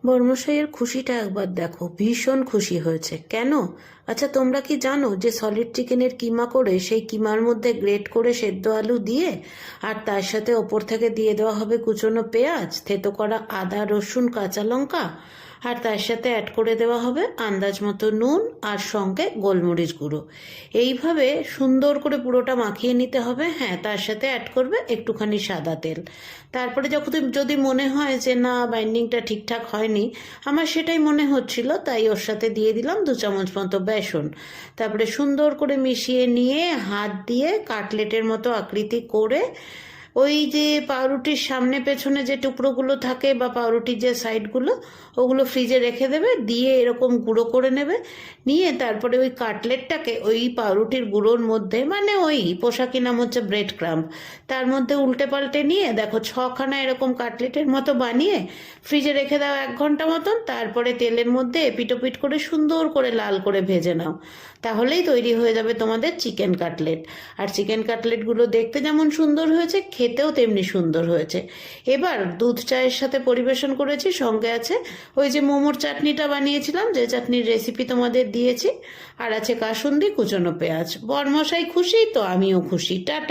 বর্মশাইয়ের খুশিটা একবার দেখো, ভীষণ খুশি হয়েছে। কেন? আচ্ছা, তোমরা কি জানো যে সলিড চিকেনের কিমা করে সেই কিমার মধ্যে গ্রেট করে সেদ্ধ আলু দিয়ে আর তার সাথে ওপর থেকে দিয়ে দেওয়া হবে কুচনো পেঁয়াজ, থেতো করা আদা রসুন কাঁচা লঙ্কা, আর তার সাথে অ্যাড করে দেওয়া হবে আন্দাজ মতো নুন আর সঙ্গে গোলমরিচ গুঁড়ো। এইভাবে সুন্দর করে পুরোটা মাখিয়ে নিতে হবে। হ্যাঁ, তার সাথে অ্যাড করবে একটুখানি সাদা তেল। তারপরে যখন যদি মনে হয় যে না, বাইন্ডিংটা ঠিকঠাক হয়নি, আমার সেটাই মনে হচ্ছিল, তাই ওর সাথে দিয়ে দিলাম 2 চামচ মতো বেসন। তারপরে সুন্দর করে মিশিয়ে নিয়ে হাত দিয়ে কাটলেটের মতো আকৃতি করে ওই যে পাউরুটির সামনে পেছনে যে টুকরোগুলো থাকে বা পাউরুটির যে সাইডগুলো, ওগুলো ফ্রিজে রেখে দেবে, দিয়ে এরকম গুঁড়ো করে নেবে। নিয়ে তারপরে ওই কাটলেটটাকে ওই পাউরুটির গুঁড়োর মধ্যে, মানে ওই পোশাকি নাম হচ্ছে ব্রেড ক্রাম্ব, তার মধ্যে উল্টে পাল্টে নিয়ে দেখো 6খানা এরকম কাটলেটের মতো বানিয়ে ফ্রিজে রেখে দাও 1 ঘন্টা মতন। তারপরে তেলের মধ্যে এপিটোপিট করে সুন্দর করে লাল করে ভেজে নাও। তাহলেই তৈরি হয়ে যাবে তোমাদের চিকেন কাটলেট। আর চিকেন কাটলেটগুলো দেখতে যেমন সুন্দর হয়েছে, খেতেও তেমনি সুন্দর হয়েছে। এবার দুধ চায়ের সাথে পরিবেশন করেছি, সঙ্গে আছে ওই যে মোমোর চাটনিটা বানিয়েছিলাম, যে চাটনির রেসিপি তোমাদের দিয়েছি, আর আছে কাসুন্দি কুচনো পেঁয়াজ। বরমশাই খুশি তো আমিও খুশি। টাটা।